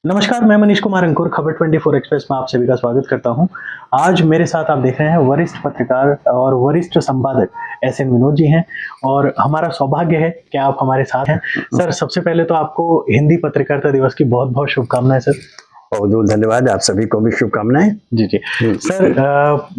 नमस्कार, मैं मनीष कुमार अंकुर खबर 24 एक्सप्रेस में आप सभी का स्वागत करता हूं। आज मेरे साथ आप देख रहे हैं वरिष्ठ पत्रकार और वरिष्ठ संपादक एसएन विनोद जी हैं और हमारा सौभाग्य है कि आप हमारे साथ हैं। सर, सबसे पहले तो आपको हिंदी पत्रकारिता दिवस की बहुत-बहुत शुभकामनाएं सर। बहुत धन्यवाद, आप सभी को भी शुभकामनाएं। जी जी सर,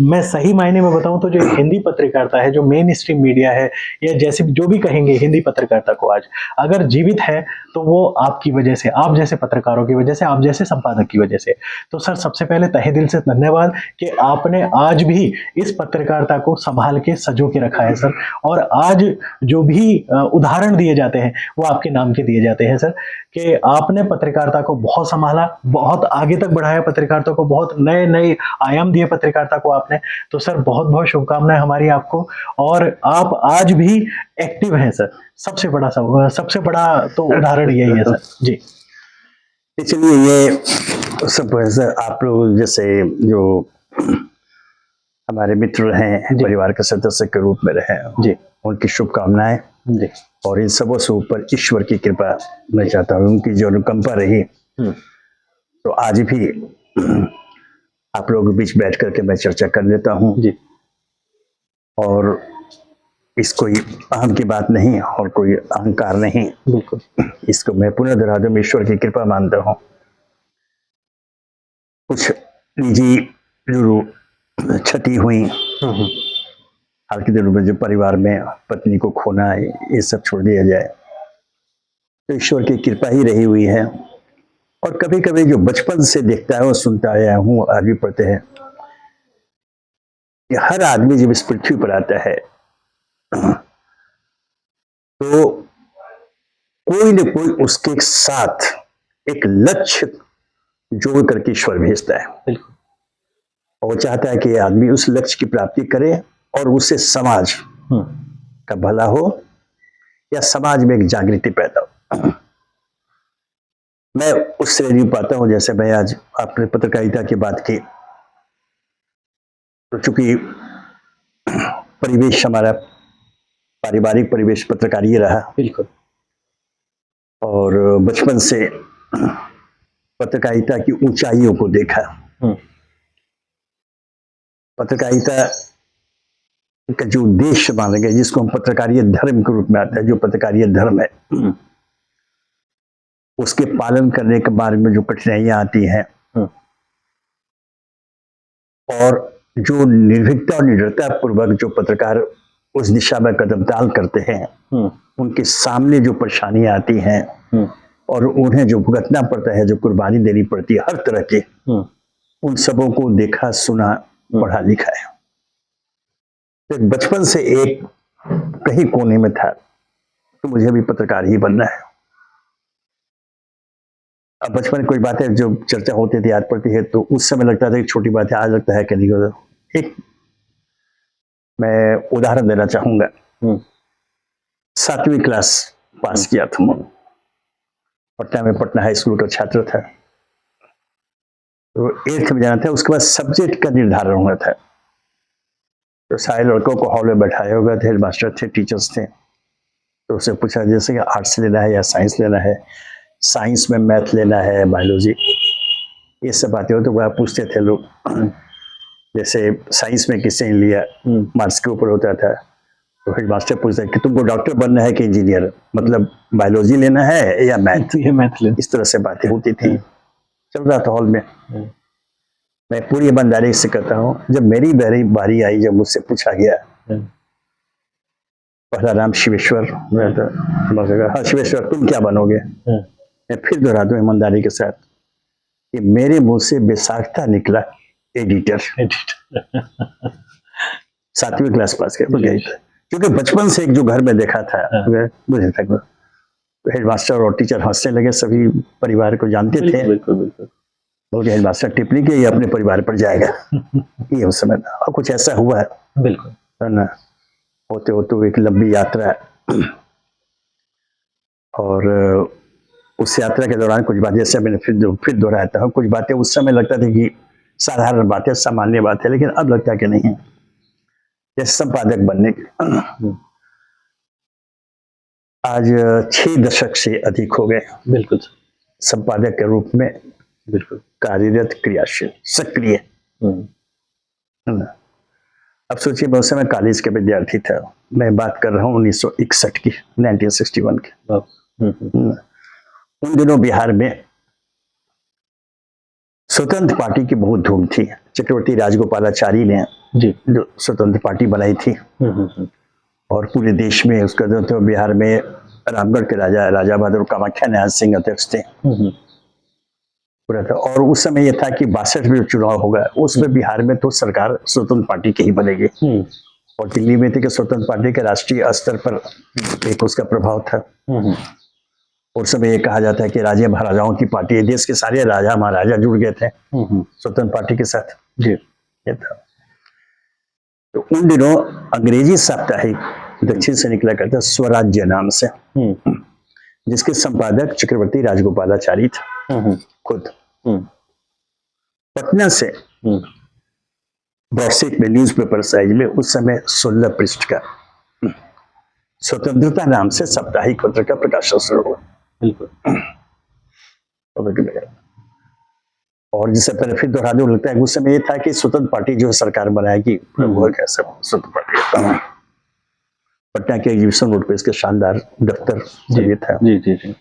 मैं सही मायने में बताऊं तो जो हिंदी पत्रकारिता है, जो मेन स्ट्रीम मीडिया है या जैसे जो भी कहेंगे हिंदी पत्रकारिता को आज अगर जीवित है तो वो आपकी वजह से, आप जैसे पत्रकारों की वजह से, आप जैसे संपादक की वजह से। तो सर, सबसे पहले तहे दिल से धन्यवाद कि आपने आज भी इस पत्रकारिता को संभाल के सजो के रखा है सर। और आज जो भी उदाहरण दिए जाते हैं वो आपके नाम के दिए जाते हैं सर, कि आपने पत्रकारिता को बहुत संभाला, बहुत आगे तक बढ़ाया पत्रकारिता को, बहुत नए नए आयाम दिए पत्रकारिता को आपने। तो सर, बहुत बहुत शुभकामनाएं हमारी आपको, और आप आज भी एक्टिव हैं सर। सबसे बड़ा तो उदाहरण यही है सर जी। इसलिए ये सब आप लोग जैसे जो हमारे मित्र हैं, परिवार के सदस्य के रूप में रहे जी, उनकी शुभकामनाएं जी। और इन सबों से ऊपर ईश्वर की कृपा मैं चाहता हूँ, उनकी जो अनुकंपा रही तो आज भी आप लोगों के बीच बैठ करके मैं चर्चा कर लेता हूँ जी। और इस कोई अहम की बात नहीं और कोई अहंकार नहीं, बिल्कुल इसको मैं पुनः दोहराता हूं, ईश्वर की कृपा मानता हूँ। कुछ निजी जो क्षति हुई हाल के दिनों में, जो परिवार में पत्नी को खोना, ये सब छोड़ दिया जाए तो ईश्वर की कृपा ही रही हुई है। और कभी कभी जो बचपन से देखता है और सुनता आया हूँ, आज भी पढ़ते हैं कि हर आदमी जब इस पृथ्वी पर आता है तो कोई न कोई उसके साथ एक लक्ष्य जोड़ करके ईश्वर भेजता है। बिल्कुल। और वो चाहता है कि आदमी उस लक्ष्य की प्राप्ति करे और उससे समाज का भला हो या समाज में एक जागृति पैदा हो। मैं उससे नहीं पाता हूं, जैसे मैं आज आपने पत्रकारिता की बात की तो चूंकि परिवेश हमारा पारिवारिक परिवेश पत्रकारी रहा, बिल्कुल, और बचपन से पत्रकारिता की ऊंचाइयों को देखा। पत्रकारिता का जो उद्देश्य माना गया, जिसको हम पत्रकारीय धर्म के रूप में आता है, जो पत्रकारीय धर्म है उसके पालन करने के बारे में जो कठिनाइयां आती हैं और जो निर्भीकता और निडरता पूर्वक जो पत्रकार उस दिशा में कदम डाल करते हैं, उनके सामने जो परेशानियां आती हैं और उन्हें जो भुगतना पड़ता है, जो कुर्बानी देनी पड़ती है हर तरह की, उन सबों को देखा, सुना, पढ़ा लिखा है। तो बचपन से एक कहीं कोने में था तो मुझे भी पत्रकार ही बनना है। अब बचपन में कोई बातें जो चर्चा होती थी, याद पड़ती है तो उस समय लगता था कि छोटी बात है, आज लगता है कि नहीं होता। एक मैं उदाहरण देना चाहूंगा। 7वीं क्लास पास किया था मैं, पटना में पटना हाई स्कूल का छात्र था। तो 8th में जाना था, उसके बाद सब्जेक्ट का निर्धारण हुआ था। तो सारे लड़कों को हॉल में बैठाया होगा, हेड मास्टर थे, टीचर्स थे। तो उससे पूछा जैसे कि आर्ट्स लेना है या साइंस लेना है, साइंस में मैथ लेना है, बायोलॉजी, ये सब बातें हो तो वह पूछते थे लोग। जैसे साइंस में किसने लिया, मार्क्स के ऊपर होता था, तो हेड मास्टर पूछता कि तुमको डॉक्टर बनना है कि इंजीनियर, मतलब बायोलॉजी लेना है या मैथ, इस तरह से बातें होती थी। चल रहा था हॉल में। मैं पूरी ईमानदारी से कहता हूँ, जब मेरी बारी आई, जब मुझसे पूछा गया, पहला नाम शिवेश्वर, हाँ शिवेश्वर तुम क्या बनोगे? मैं फिर दोहरा दूं ईमानदारी के साथ कि मेरे मुंह से बेसाख्ता निकला एडिटर। 7वीं क्लास पास कर गई, क्योंकि बचपन से एक जो घर में देखा था मुझे तक, हेड मास्टर और टीचर हंसने लगे, सभी परिवार को जानते थे। बोले हेड मास्टर टिप्पणी की, ये अपने परिवार पर जाएगा। ये उस समय और कुछ ऐसा हुआ, बिल्कुल है ना। होते होते एक लंबी यात्रा, और उस यात्रा के दौरान कुछ बातें, जैसे मैंने फिर दोहराता हूँ, कुछ बातें उस समय लगता था कि साधारण बातें, सामान्य बात है, लेकिन अब लगता है कि नहीं। जैसे संपादक बनने के आज 6 दशक से अधिक हो गए, बिल्कुल, संपादक के रूप में बिल्कुल। कार्यरत, क्रियाशील, सक्रिय। हम्म, है ना? अब सोचिए, बहुत समय कॉलेज के विद्यार्थी था, मैं बात कर रहा हूँ 1961 की, 1961 की। वाह। है ना? उन दिनों बिहार में स्वतंत्र पार्टी की बहुत धूम थी। चक्रवर्ती राजगोपालाचारी ने जी। जो स्वतंत्र पार्टी बनाई थी, और पूरे देश में उसका जो तो बिहार में रामगढ़ के राजा बहादुर कामाख्या न्याय सिंह अध्यक्ष थे पूरा था। और उस समय यह था कि 62 में चुनाव होगा, उसमें बिहार में तो सरकार स्वतंत्र पार्टी की ही बनेगी। और दिल्ली में थी कि स्वतंत्र पार्टी के राष्ट्रीय स्तर पर एक उसका प्रभाव था। उस समय ये कहा जाता है कि राजा महाराजाओं की पार्टी है, देश के सारे राजा महाराजा जुड़ गए थे स्वतंत्र पार्टी के साथ। जी। ये था। तो उन दिनों अंग्रेजी साप्ताहिक दक्षिण से निकला करता स्वराज्य नाम से, जिसके संपादक चक्रवर्ती राजगोपालाचारी थे खुद। पटना से ब्रॉडशीट में न्यूज़पेपर साइज में उस समय 16 पृष्ठ का स्वतंत्रता नाम से साप्ताहिक पत्र का प्रकाशन शुरू हुआ। बिल्कुल। और जिससे पहले फिर दोहरा दूं, लगता है उस समय ये था कि स्वतंत्र पार्टी जो है सरकार बनाएगी, वो कैसे स्वतंत्र पार्टी। पटना के एग्जीबिशन रोड पे इसके शानदार दफ्तर ये था। जी जी जी।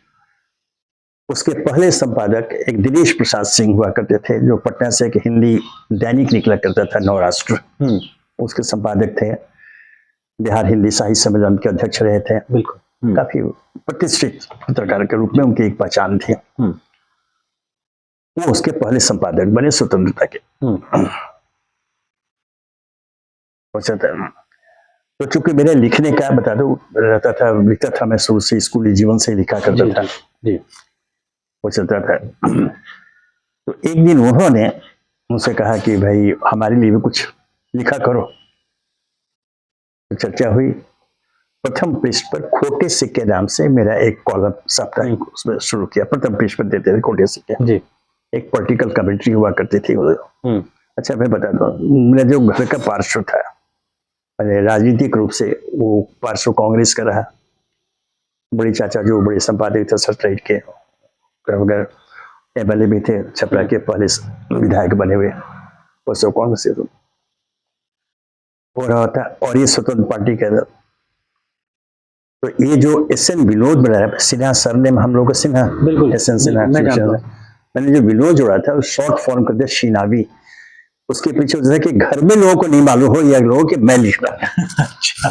उसके पहले संपादक एक दिनेश प्रसाद सिंह हुआ करते थे, जो पटना से एक हिंदी दैनिक निकला करता था, नवराष्ट्र। उसके संपादक थे, बिहार हिंदी साहित्य सम्मेलन के अध्यक्ष रहे थे। बिल्कुल। काफी प्रतिष्ठित पत्रकार के रूप में उनकी एक पहचान थी। वो उसके पहले संपादक बने स्वतंत्रता के। तो चूंकि मेरे लिखने का बता दो रहता था, लिखता था, मैं शुरू से स्कूली जीवन से लिखा करता था। वो चलता था। तो एक दिन उन्होंने मुझसे कहा कि भाई हमारे लिए भी कुछ लिखा करो। तो चर्चा हुई। प्रथम पृष्ठ पर खोटे सिक्के नाम से मेरा एक कॉलम साप्ताहिक उसमें शुरू किया। प्रथम पृष्ठ पर देते थे खोटे सिक्के जी। एक पॉलिटिकल कमेंट्री हुआ करती थी। अच्छा, मैं बता दूं, मेरा जो घर का पार्श्व था, राजनीतिक रूप से वो पार्श्व कांग्रेस का रहा। बड़े चाचा जो बड़े संपादक थे सटराइट के, एमएलए भी थे, छपरा के पहले विधायक बने हुए, वो सब कांग्रेस से हो रहा था। और ये स्वतंत्र पार्टी का। तो ये जो एस.एन. विनोद बनाया, सिन्हा सरनेम हम लोग का सिन्हा, एस.एन. सिन्हा, मैंने जो विनोद जोड़ा था शॉर्ट फॉर्म कर दिया शिनावी। उसके पीछे जैसे कि घर में लोगों को नहीं मालूम हो या लोगों के मैं लिख रहा अच्छा।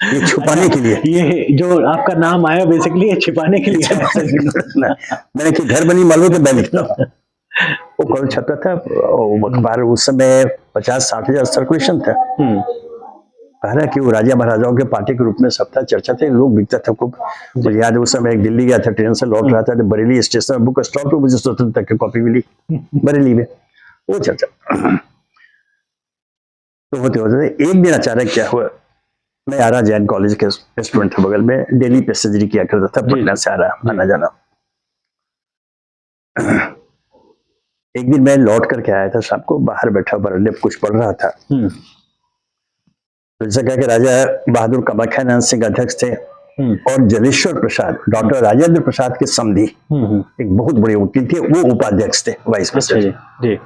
ये छुपाने के लिए, ये जो आपका नाम आया बेसिकली ये छिपाने के लिए मैंने कि घर में नहीं मालूम तो मैं लिखता हूँ। वो कल छपता था अखबार, उस समय 50-60 हजार सर्कुलेशन था। पहला कि वो राजा महाराजाओं के पार्टी के रूप में सबका चर्चा थे, लोग बिकता था खूब। मुझे याद है उस समय एक दिल्ली गया था, ट्रेन से लौट रहा था, तो बरेली स्टेशन में बुक स्टॉप पे मुझे स्वतंत्रता की कॉपी मिली बरेली में, वो चर्चा। तो होते होते एक दिन अचानक क्या हुआ, मैं आरा जैन कॉलेज के रेस्टोरेंट के बगल में डेली पैसेंजरी किया करता था, पटना से आरा आना जाना। एक दिन मैं लौट करके आया था शाम को, बाहर बैठा बरामदे कुछ पढ़ रहा था। जैसा कहा कि राजा बहादुर कामाख्या न्याय सिंह अध्यक्ष थे, और जलेश्वर प्रसाद, डॉक्टर राजेंद्र प्रसाद के समधी एक बहुत बड़े वकील थे, वो उपाध्यक्ष थे, वाइस प्रेसिडेंट।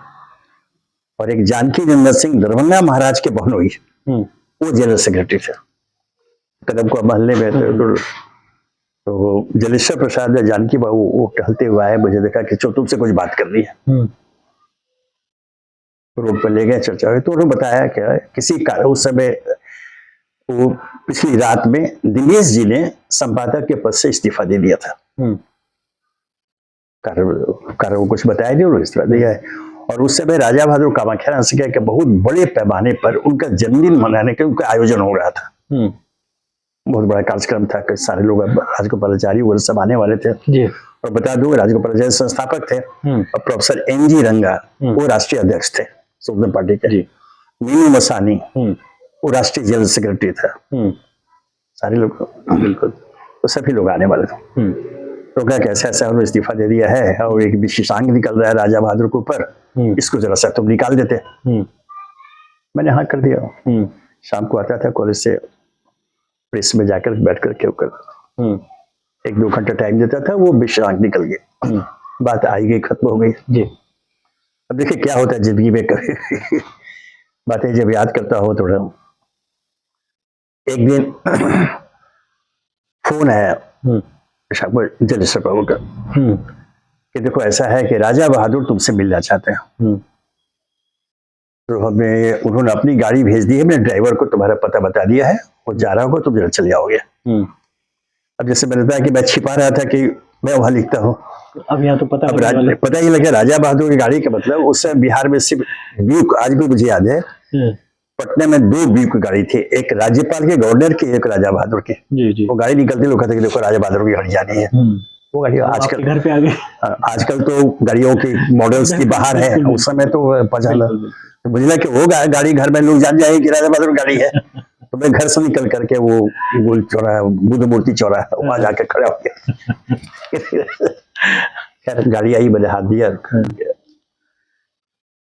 और एक जानकी नंदन सिंह दरभंगा महाराज के बहनोई, वो जनरल सेक्रेटरी थे कदम को महल्ले में। तो जलेश्वर प्रसाद जानकी बाबू वो टहलते हुए आए, मुझे देखा कि तुमसे कुछ बात करनी है। रोड पर ले गए, चर्चा हुई। तो उन्होंने बताया कि किसी कारण उस समय वो पिछली रात में दिनेश जी ने संपादक के पद से इस्तीफा दे दिया था। कारण वो कुछ बताया नहीं, उन्होंने इस्तीफा दिया है। और उस समय राजा बहादुर कामाख्या न्याय सिंह के बहुत बड़े पैमाने पर उनका जन्मदिन मनाने का उनका आयोजन हो रहा था। बहुत बड़ा कार्यक्रम था, सारे लोग राजगोपालाचारी वो सब आने वाले थे जी। और बता दूं राजगोपालाचारी संस्थापक थे, और प्रोफेसर एन.जी. रंगा वो राष्ट्रीय अध्यक्ष थे स्वतंत्र पार्टी के। मीनू मसानी वो राष्ट्रीय जनरल सेक्रेटरी था। सारे लोग बिल्कुल, तो सभी लोग आने वाले थे। तो क्या कैसे ऐसा उन्होंने इस्तीफा दे दिया है, और एक विशेषांक निकल रहा है राजा बहादुर के ऊपर, इसको जरा सा तुम निकाल देते। मैंने हाँ कर दिया। शाम को आता था कॉलेज से, प्रेस में जाकर बैठ कर के कर 1-2 घंटा टाइम देता था, वो विशेषांक निकल गया, बात आई गई, खत्म हो गई जी। अब देखिए क्या होता है जिंदगी में कभी बातें जब याद करता हो थोड़ा। एक दिन फोन आया जलेश्वर बाबू का कि देखो ऐसा है कि राजा बहादुर तुमसे मिलना चाहते हैं। तो हमें उन्होंने अपनी गाड़ी भेज दी है, मैंने ड्राइवर को तुम्हारा पता बता दिया है, वो जा रहा होगा, तुम जल्द चले जाओगे। अब जैसे मैंने बताया कि मैं छिपा रहा था कि मैं वहां लिखता हूँ। अब यहाँ तो पता अब लगने वाला है। पता ही लगा राजा बहादुर की गाड़ी का मतलब उस समय बिहार में सिर्फ ब्यूक, आज भी मुझे याद है, पटना में 2 ब्यूक की गाड़ी थी, एक राज्यपाल के, गवर्नर की, एक राजा बहादुर की। जी जी। वो गाड़ी निकलती लोग कहते कि देखो राजा बहादुर की गाड़ी जानी है। वो गाड़ी आजकल घर पे आ गए। आजकल तो गाड़ियों की मॉडल्स की बाहर है, उस समय तो पहचाना। तो मुझे लगा कि वो गाड़ी घर में लोग जान जाए कि राजा बहादुर गाड़ी है। तो मैं घर से निकल करके वो गोल चौराहा, बुद्ध मूर्ति चौराहा, वहां जाके खड़ा हो गया। खैर गाड़ी आई, मैंने हाथ दिया,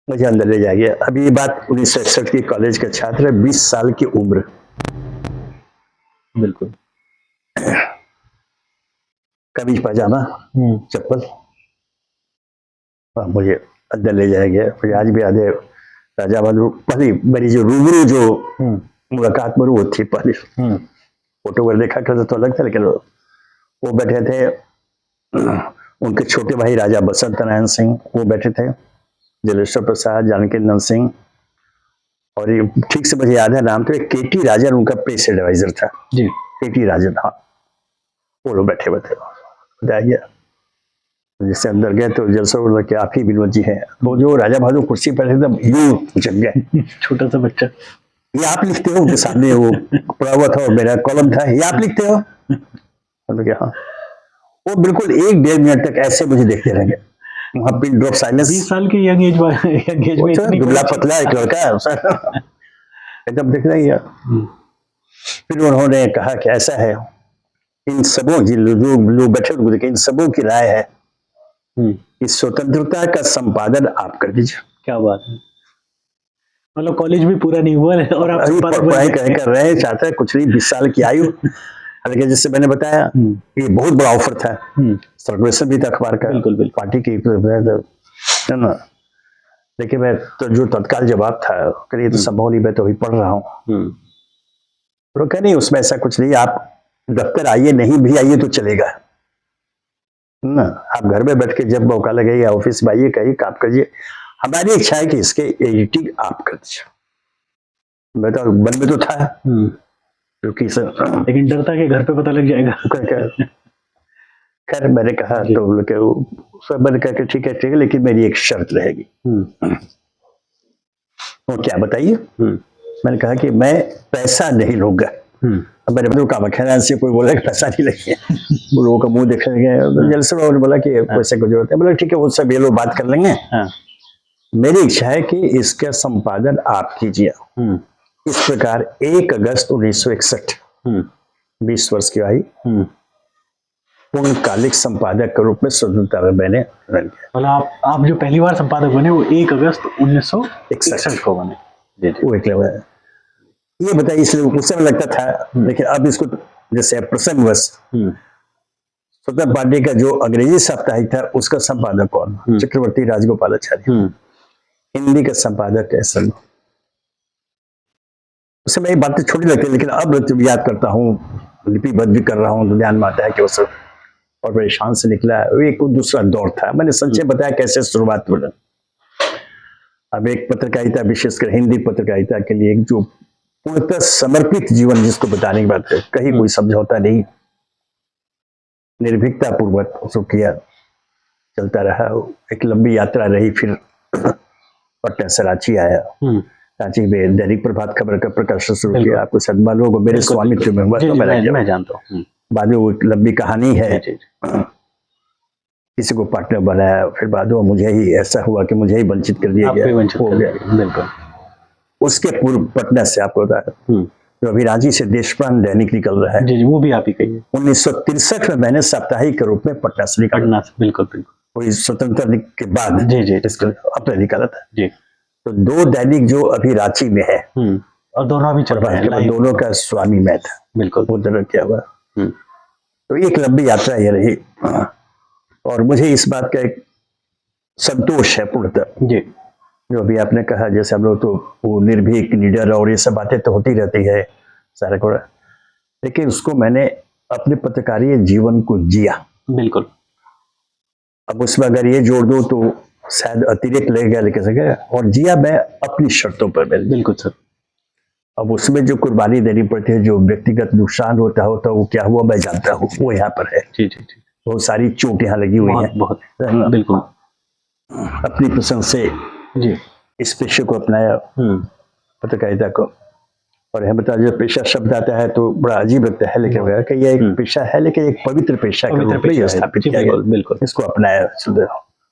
मुझे अंदर ले जा गया। अभी ये बात 1961 की, कॉलेज का छात्र, 20 साल की उम्र। बिल्कुल। कमीज पजामा, चप्पल, मुझे अंदर ले जाया गया। मुझे आज भी याद है राजा बहादुर, पहली मेरी जो रूबरू जो मुलाकात में वो थी पहली। फोटो पर देखा करता तो अलग था, लेकिन वो बैठे थे, उनके छोटे भाई राजा बसंत नारायण सिंह वो बैठे थे, जलेश्वर प्रसाद, जानकी नंदन सिंह, और ये ठीक से मुझे याद है नाम तो केटी राजन उनका प्रेस एडवाइजर था जी, केटी राजन। हाँ, वो लोग बैठे हुए थे। बताया गया जैसे अंदर गए तो जलसा बोला कि आप ही विनोद जी हैं। तो जो राजा बहादुर कुर्सी पर थे यूं जग गए, छोटा सा बच्चा, ये आप लिखते हो? उनके सामने वो पड़ा हुआ था और मेरा कॉलम था, ये आप लिखते हो? हाँ। वो बिल्कुल 1-1.5 मिनट तक ऐसे मुझे देखते रहेंगे, वहां पिन ड्रॉप साइलेंस। 20 साल के यंग एज में दुबला पतला एक लड़का एकदम दिख रही है। फिर उन्होंने कहा कि ऐसा है, इन सबों की लोग बैठे हुए, इन सबों की राय है कि स्वतंत्रता का संपादन आप कर दीजिए। क्या बात है, मतलब कॉलेज भी पूरा नहीं हुआ है और आप पढ़ाई कर रहे हैं, चाहते हैं कुछ नहीं, 20 साल की आयु। हालांकि जैसे मैंने बताया ये बहुत बड़ा ऑफर था, सर्कुलेशन भी था अखबार का, बिल्कुल पार्टी की, है ना। लेकिन मैं तो जो तत्काल जवाब था, करिए तो संभव नहीं, मैं तो अभी पढ़ रहा हूँ। तो कह नहीं, उसमें ऐसा कुछ नहीं, आप दफ्तर आइए, नहीं भी आइए तो चलेगा ना, आप घर में बैठ के जब मौका लगे या ऑफिस में आइए, कहिए काम करिए। हमारी इच्छा है कि इसके एडिटिंग आप कर दीजिए। मैं तो मन में तो था क्योंकि लेकिन डरता कि घर पे पता लग जाएगा। खैर मैंने कहा तो मैंने कहा कि ठीक है, लेकिन मेरी एक शर्त रहेगी। वो क्या बताइए? मैंने कहा कि मैं पैसा नहीं लूंगा। अब मेरे बंधु का खैरान से कोई बोला कि पैसा नहीं लगे, वो लोगों का मुंह देखने लगे। जलसे बाबू ने बोला कि पैसे को जरूरत है। बोला ठीक है, वो सब ये लोग बात कर लेंगे। मेरी इच्छा है कि इसका संपादन आप कीजिए। इस प्रकार 1 अगस्त 1961 20 वर्ष की आई, पूर्णकालिक संपादक के रूप में स्वतंत्रता मैंने रन किया। मतलब आप जो पहली बार संपादक बने वो 1 अगस्त 1961 को बने। वो एक लेवल है। ये बताइए, इसलिए उस समय लगता था, लेकिन अब इसको जैसे प्रसंगवश स्वतंत्र पार्टी का जो अंग्रेजी साप्ताहिक था उसका संपादक कौन? चक्रवर्ती राजगोपालाचार्य। हिंदी का संपादक कैसे? उस समय बातें छोटी लगती है, लेकिन अब जब याद करता हूँ, लिपिबद्ध भी कर रहा हूँ, तो ध्यान में आता है कि वो सब और बड़े शान से निकला। एक दूसरा दौर था। मैंने संक्षेप बताया कैसे शुरुआत हुई। अब एक पत्रकारिता, विशेषकर हिंदी पत्रकारिता के लिए, एक जो पूर्णतः समर्पित जीवन जिसको बताने की बात है, कहीं कोई समझौता नहीं, निर्भीकता पूर्वक उसको किया, चलता रहा। एक लंबी यात्रा रही। फिर पटना से रांची आया, रांची में दैनिक प्रभात खबर का प्रकाशन शुरू किया। आपको शायद मालूम होगा, मेरे स्वामित्व में हुआ, तो मैं जानता हूँ। बाद में वो एक लंबी कहानी है, किसी को पार्टनर बनाया, फिर बाद में मुझे ही ऐसा हुआ कि मुझे ही वंचित कर दिया गया। उसके पूर्व पटना से आपको बता, जो अभी रांची से देशप्राण दैनिक निकल रहा है, जी, वो भी आप ही कहिए। 1963 में मैंने साप्ताहिक के रूप में पटना से निकाला। बिल्कुल बिल्कुल, कोई स्वतंत्रता के बाद जी इसको अपने निकाला था जी। तो 2 दैनिक जो अभी रांची में है, और दोनों अभी चल रहे हैं, दोनों का स्वामी मैं था। बिल्कुल, वो तरह क्या हुआ। तो एक लंबी यात्रा ये रही, और मुझे इस बात का एक संतोष है पूर्णतः। जी जो अभी आपने कहा, जैसे हम लोग तो वो निर्भीक, निडर और ये सब बातें तो होती रहती है सारा को, लेकिन उसको मैंने अपने पत्रकारीय जीवन को जिया। बिल्कुल। अब उसमें अगर ये जोड़ दो तो शायद अतिरिक्त लगेगा, लेकिन सके और जिया मैं अपनी शर्तों पर मैंने। बिल्कुल सर। अब उसमें जो कुर्बानी देनी पड़ती है, जो व्यक्तिगत नुकसान होता वो क्या हुआ मैं जानता हूँ, वो यहाँ पर है। जी जी जी। बहुत सारी चोट यहाँ लगी हुई बहुत है। बहुत बिल्कुल। अपनी पसंद से जी। इस पेशे को अपनाया, पत्रकारिता को। और यह बता, जो पेशा शब्द आता है तो बड़ा अजीब लगता है, लेकिन वह कि यह एक पेशा है, लेकिन एक पवित्र पेशा के रूप में स्थापित किया गया। बिल्कुल। इसको अपनाया,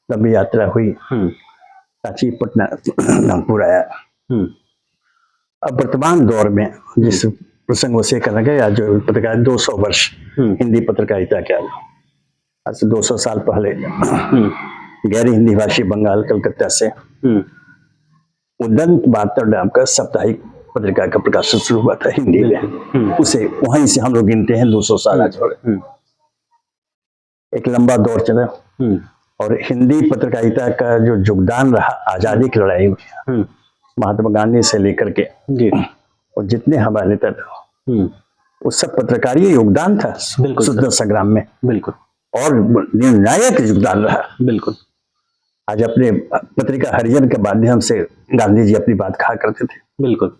लंबी यात्रा हुई, रांची, पटना, नागपुर आया। अब वर्तमान दौर में जिस प्रसंगों से करना गया, जो पत्रकार 200 वर्ष हिंदी पत्रकारिता के, आज से 200 साल पहले गैर हिंदी भाषी बंगाल कलकत्ता से उदंत वार्ता नाम का साप्ताहिक पत्रिका का प्रकाशन शुरू हुआ था हिंदी में। उसे वहीं से हम लोग गिनते हैं 200 साल आज हो गए। एक लंबा दौर चला और हिंदी पत्रकारिता का जो योगदान रहा आजादी की लड़ाई में, महात्मा गांधी से लेकर के और जितने हमारे नेता थे, वो सब पत्रकारीय योगदान था स्वतंत्रता संग्राम में। बिल्कुल। और निर्णायक योगदान रहा। बिल्कुल। आज अपने पत्रिका हरिजन के माध्यम से गांधी जी अपनी बात कहा करते थे। बिल्कुल।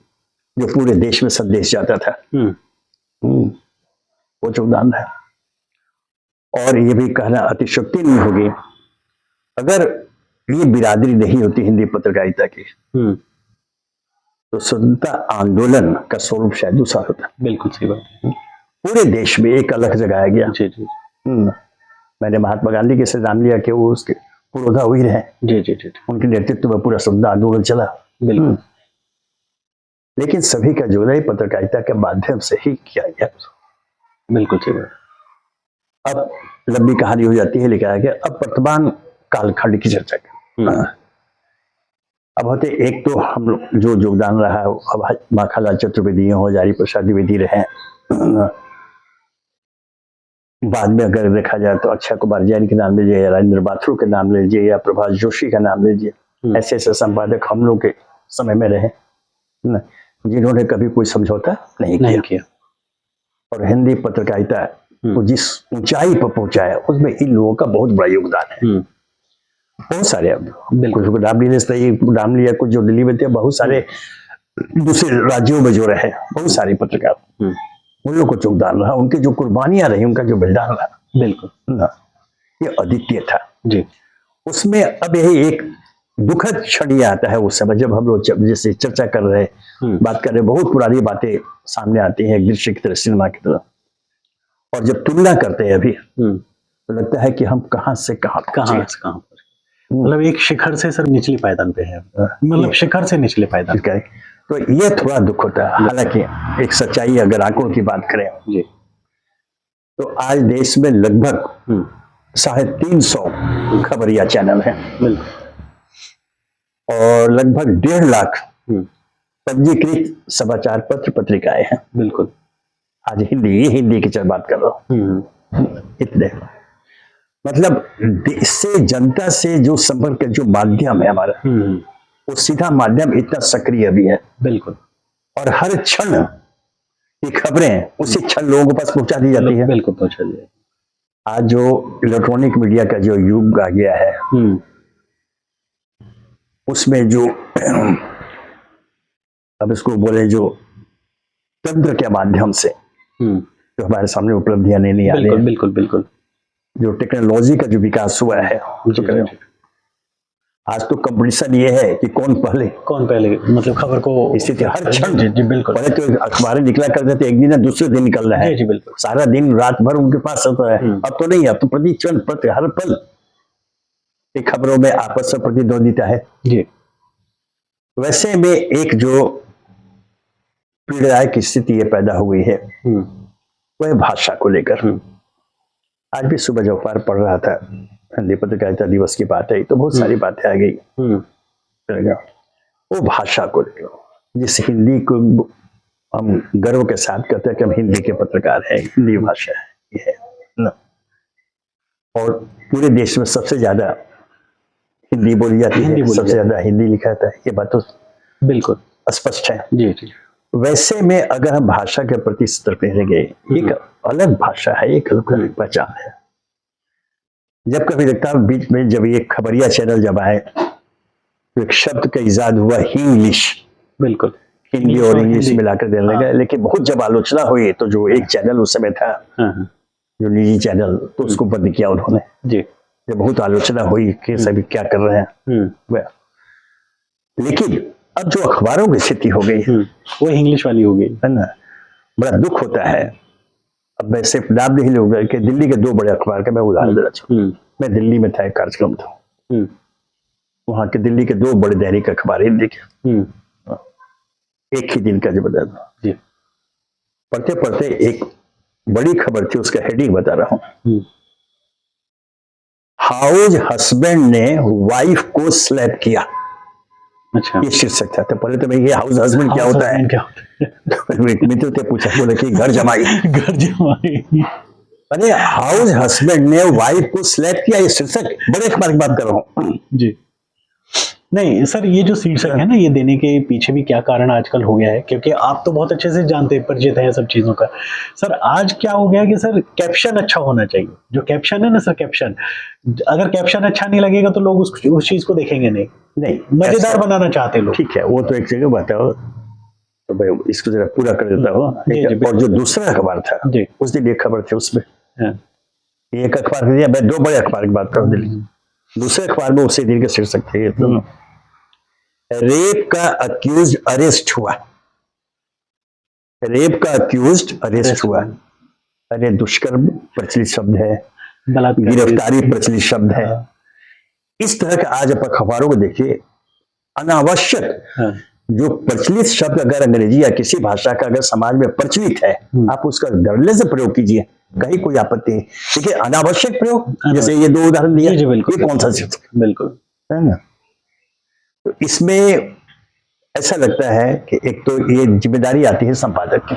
जो पूरे देश में संदेश जाता था, वो योगदान है। और ये भी कहना अतिशयोक्ति नहीं होगी, अगर ये बिरादरी नहीं होती हिंदी पत्रकारिता की, तो स्वतंत्रता आंदोलन का स्वरूप शायद दूसरा होता। बिल्कुल सही बात है। पूरे पूरे देश में एक अलग जगाया गया। जी जी। मैंने महात्मा गांधी के से नाम लिया कि वो उसके पुरोधा हुई रहे। जी जी जी। उनके नेतृत्व में पूरा स्वतंत्रता आंदोलन चला। बिल्कुल। लेकिन सभी का जुड़ा ही पत्रकारिता के माध्यम से ही किया गया। बिल्कुल सही बात। अब लंबी कहानी हो जाती है, लिखा गया। अब वर्तमान कालखंड की चर्चा करें। अब होते एक तो हम लोग जो योगदान रहा है, अब माखनलाल चतुर्वेदी हो, हजारी प्रसाद द्विवेदी रहे। बाद में अगर देखा जाए तो अक्षय कुमार जैन के नाम लीजिए, या राजेंद्र बाथरू के नाम लीजिए, या प्रभाष जोशी का नाम लीजिए, ऐसे ऐसे संपादक हम लोग के समय में रहे जिन्होंने कभी कोई समझौता नहीं किया। और हिंदी पत्रकारिता को जिस ऊंचाई पर पहुंचाया, उसमें इन लोगों का बहुत बड़ा योगदान है। बहुत सारे, कुछ को नाम नाम लिया, कुछ जो दिल्ली में थे, बहुत सारे दूसरे राज्यों में जो रहे, बहुत सारे पत्रकार, उन लोगों को योगदान रहा, उनकी जो कुर्बानियां रही, उनका जो बलिदान रहा, बिल्कुल ये अद्वितीय था जी। उसमें अब यही एक दुखद क्षण ये आता है उस समय, जब हम लोग जैसे चर्चा कर रहे हैं, बात कर रहे हैं, बहुत पुरानी बातें सामने आती हैं, एक दृश्य की तरह, सिनेमा की तरह। और जब तुलना करते हैं अभी, तो लगता है कि हम कहां से कहां पर, मतलब एक शिखर से सर निचली पायदान पे है, मतलब शिखर से निचले पायदान। तो ये थोड़ा दुख होता है। हालांकि एक सच्चाई, अगर आंकड़ों की बात करें जी, तो आज देश में लगभग 350 खबरिया चैनल हैं और लगभग 1.5 लाख पंजीकृत समाचार पत्र पत्रिकाएं हैं। बिल्कुल। आज हिंदी की बात कर रहा हूँ। इतने मतलब इससे जनता से जो संपर्क, जो माध्यम है हमारा, वो सीधा माध्यम इतना सक्रिय भी है। बिल्कुल। और हर क्षण ये खबरें उसी क्षण लोगों के पास पहुंचा दी जाती है। बिल्कुल पहुंचा दी। आज जो इलेक्ट्रॉनिक मीडिया का जो युग आ गया है, उसमें जो अब इसको बोले, जो तंत्र के माध्यम से जो हमारे सामने उपलब्धियां नहीं आ रही है, बिल्कुल बिल्कुल, जो टेक्नोलॉजी का जो विकास हुआ है, आज तो कंपटीशन ये है कि कौन पहले मतलब खबर को, स्थिति हर क्षण। जी बिल्कुल। पहले तो अखबारें निकला करते थे, एक दिन या दूसरे दिन निकल रहा है। जी बिल्कुल। सारा दिन रात भर उनके पास होता है। अब तो नहीं, अब तो प्रति क्षण, प्रति हर पल एक खबरों में आपस में प्रतिद्वंदिता है जी। वैसे में एक जो पीड़ादायक स्थिति ये पैदा हुई है, वह भाषा को लेकर। आज भी सुबह जब अखबार पढ़ रहा था, हिंदी पत्रकारिता दिवस की बात है, तो बहुत सारी बातें आ गई। वो भाषा को लेकर, जिस हिंदी को हम गर्व के साथ कहते हैं कि हम हिंदी के पत्रकार हैं, हिंदी भाषा है, ये है ना। और पूरे देश में सबसे ज्यादा हिंदी बोली जाती हिंदी है, बोली सबसे जाती ज्यादा हिंदी लिखा जाता है, ये बात तो बिल्कुल। स्पष्ट है। जी, जी। वैसे में अगर हम भाषा के प्रति सतर्क रहेंगे, एक अलग भाषा है, एक अलग पहचान है। जब कभी लगता है बीच में जब ये खबरिया चैनल जब आए तो एक शब्द का इजाद हुआ इंग्लिश, बिल्कुल। हिंदी और इंग्लिश हिंदी। मिलाकर देने लगा। लेकिन बहुत जब आलोचना हुई तो जो एक चैनल उस समय था, हाँ, हाँ। जो निजी चैनल, तो उसको बंद किया उन्होंने। जी। जब बहुत आलोचना हुई कि सभी क्या कर रहे हैं वह। लेकिन अब जो अखबारों की स्थिति हो गई है वो इंग्लिश वाली हो गई। है ना, बड़ा दुख होता है। अब मैं सिर्फ नाम नहीं लूंगा कि दिल्ली के दो बड़े अखबार का मैं उदाहरण देना चाहूँ। मैं दिल्ली में था, एक कार्यक्रम था, वहां के दिल्ली के दो बड़े दैनिक अखबार हिंदी के, एक ही दिन का जो बता दो, पढ़ते पढ़ते एक बड़ी खबर थी, उसका हेडिंग बता रहा हूं। हाउस हस्बैंड ने वाइफ को स्लैप किया। अच्छा। ये शीर्षक था। तो पहले तो मैं ये हाउस हस्बैंड क्या होता है, क्या होता है? एक मित्र से पूछा, बोले कि घर जमाई। घर जमाई। अरे हाउस हस्बैंड ने वाइफ को स्लैप किया, ये शीर्षक बड़े अखबार की बात कर रहा हूँ। जी। नहीं सर, ये जो शीर्षक है ना, ये देने के पीछे भी क्या कारण आजकल हो गया है, क्योंकि आप तो बहुत अच्छे से जानते हैं, परिचित हैं सब चीजों का। सर आज क्या हो गया कि सर कैप्शन अच्छा होना चाहिए। जो कैप्शन है ना सर, कैप्शन, अगर कैप्शन अच्छा नहीं लगेगा तो लोग उस चीज को देखेंगे नहीं। नहीं, मजेदार बनाना चाहते हैं लोग। ठीक है, वो तो एक जगह बताओ, तो भाई इसको जरा पूरा कर देता हूँ। और जो दूसरा अखबार था, उस दिन एक खबर थी उसमें, एक अखबार दिया, मैं दो बड़े अखबार की बात करूँ दिल्ली। दूसरे अखबार में उसी दिन के शीर्षक थे, रेप का अक्यूज अरेस्ट हुआ। रेप का अक्यूज अरेस्ट हुआ। अरे दुष्कर्म प्रचलित शब्द है, गिरफ्तारी प्रचलित शब्द है। इस तरह के आज आप अखबारों को देखिए, अनावश्यक जो प्रचलित शब्द अगर अंग्रेजी या किसी भाषा का अगर समाज में प्रचलित है, आप उसका धड़ल्ले से प्रयोग कीजिए, कहीं कोई आपत्ति नहीं। देखिए अनावश्यक प्रयोग, जैसे ये दो उदाहरण दिया, ये कौन सा शीर्षक? बिल्कुल है ना। तो इसमें ऐसा लगता है कि एक तो ये जिम्मेदारी आती है संपादक की।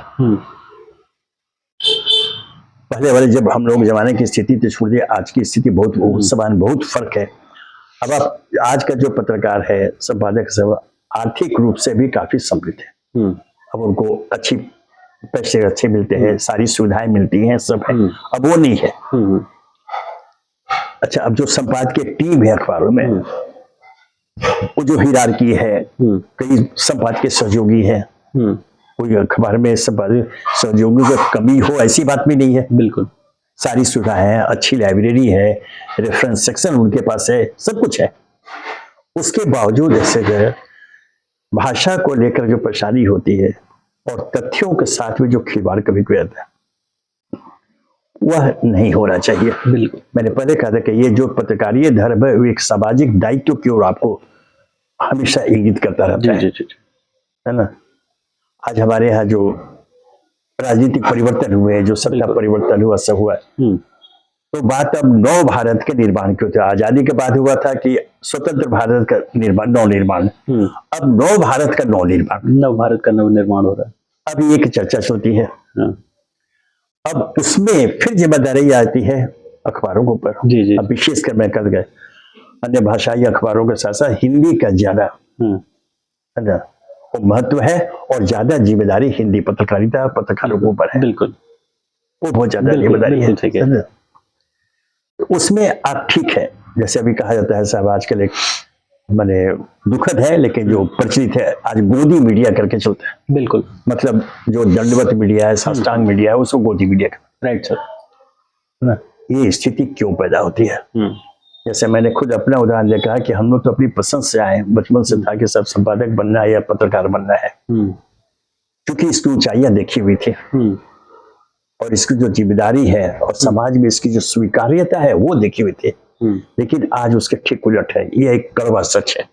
पहले वाले जब हम लोग जमाने की स्थिति तो छोड़िए, आज की स्थिति बहुत समान, बहुत फर्क है। अब आप आज का जो पत्रकार है, संपादक सब आर्थिक रूप से भी काफी समृद्ध है। अब उनको अच्छी पैसे अच्छे मिलते हैं, सारी सुविधाएं मिलती हैं, सब है। अब वो नहीं है। अच्छा, अब जो संपादकीय टीम है अखबारों में, वो जो हिरार्की है, कई संपादकीय सहयोगी है, कोई अखबार में संपादक सहयोगी की कमी हो ऐसी बात भी नहीं है। बिल्कुल सारी सुविधाएं हैं, अच्छी लाइब्रेरी है, रेफरेंस सेक्शन उनके पास है, सब कुछ है। उसके बावजूद ऐसे जो भाषा को लेकर जो परेशानी होती है और तथ्यों के साथ में जो खिलवाड़ कभी किया जाता है, वह नहीं होना चाहिए। बिल्कुल मैंने पहले कहा था कि ये जो पत्रकारीय धर्म है, वो एक सामाजिक दायित्व की ओर आपको हमेशा इंगित करता रहता है। है ना। आज हमारे यहाँ जो राजनीतिक परिवर्तन हुए, जो सत्ता परिवर्तन हुआ, सब हुआ, तो बात अब नव भारत के निर्माण की होती है। आजादी के बाद हुआ था कि स्वतंत्र भारत का निर्माण, नव निर्माण। अब नव भारत का नव निर्माण, नव भारत का नव निर्माण हो रहा है। अब एक चर्चा चलती है। अब उसमें फिर जिम्मेदारी आती है अखबारों के ऊपर। अब विशेषकर मैं कर गए अन्य भाषाई अखबारों के साथ साथ हिंदी का ज्यादा है ना महत्व है, और ज्यादा जिम्मेदारी हिंदी पत्रकारिता पत्रकारों के ऊपर है। बिल्कुल वो बहुत ज्यादा जिम्मेदारी है। उसमें आप ठीक है, जैसे अभी कहा जाता है साहब, आजकल एक माने दुखद है लेकिन जो प्रचलित है, आज गोदी मीडिया करके चलता है। बिल्कुल मतलब जो दंडवत मीडिया है, साष्टांग मीडिया है, उसको गोदी मीडिया का। राइट सर ना। ये स्थिति क्यों पैदा होती है? जैसे मैंने खुद अपना उदाहरण दे कहा कि हम लोग तो अपनी पसंद से आए, बचपन से था कि सब संपादक बनना है या पत्रकार बनना है, क्योंकि इसकी ऊंचाइयां देखी हुई थी और इसकी जो जिम्मेदारी है और समाज में इसकी जो स्वीकार्यता है वो देखी हुई थी। लेकिन आज उसके ठीक उलट है। ये एक कड़वा सच है,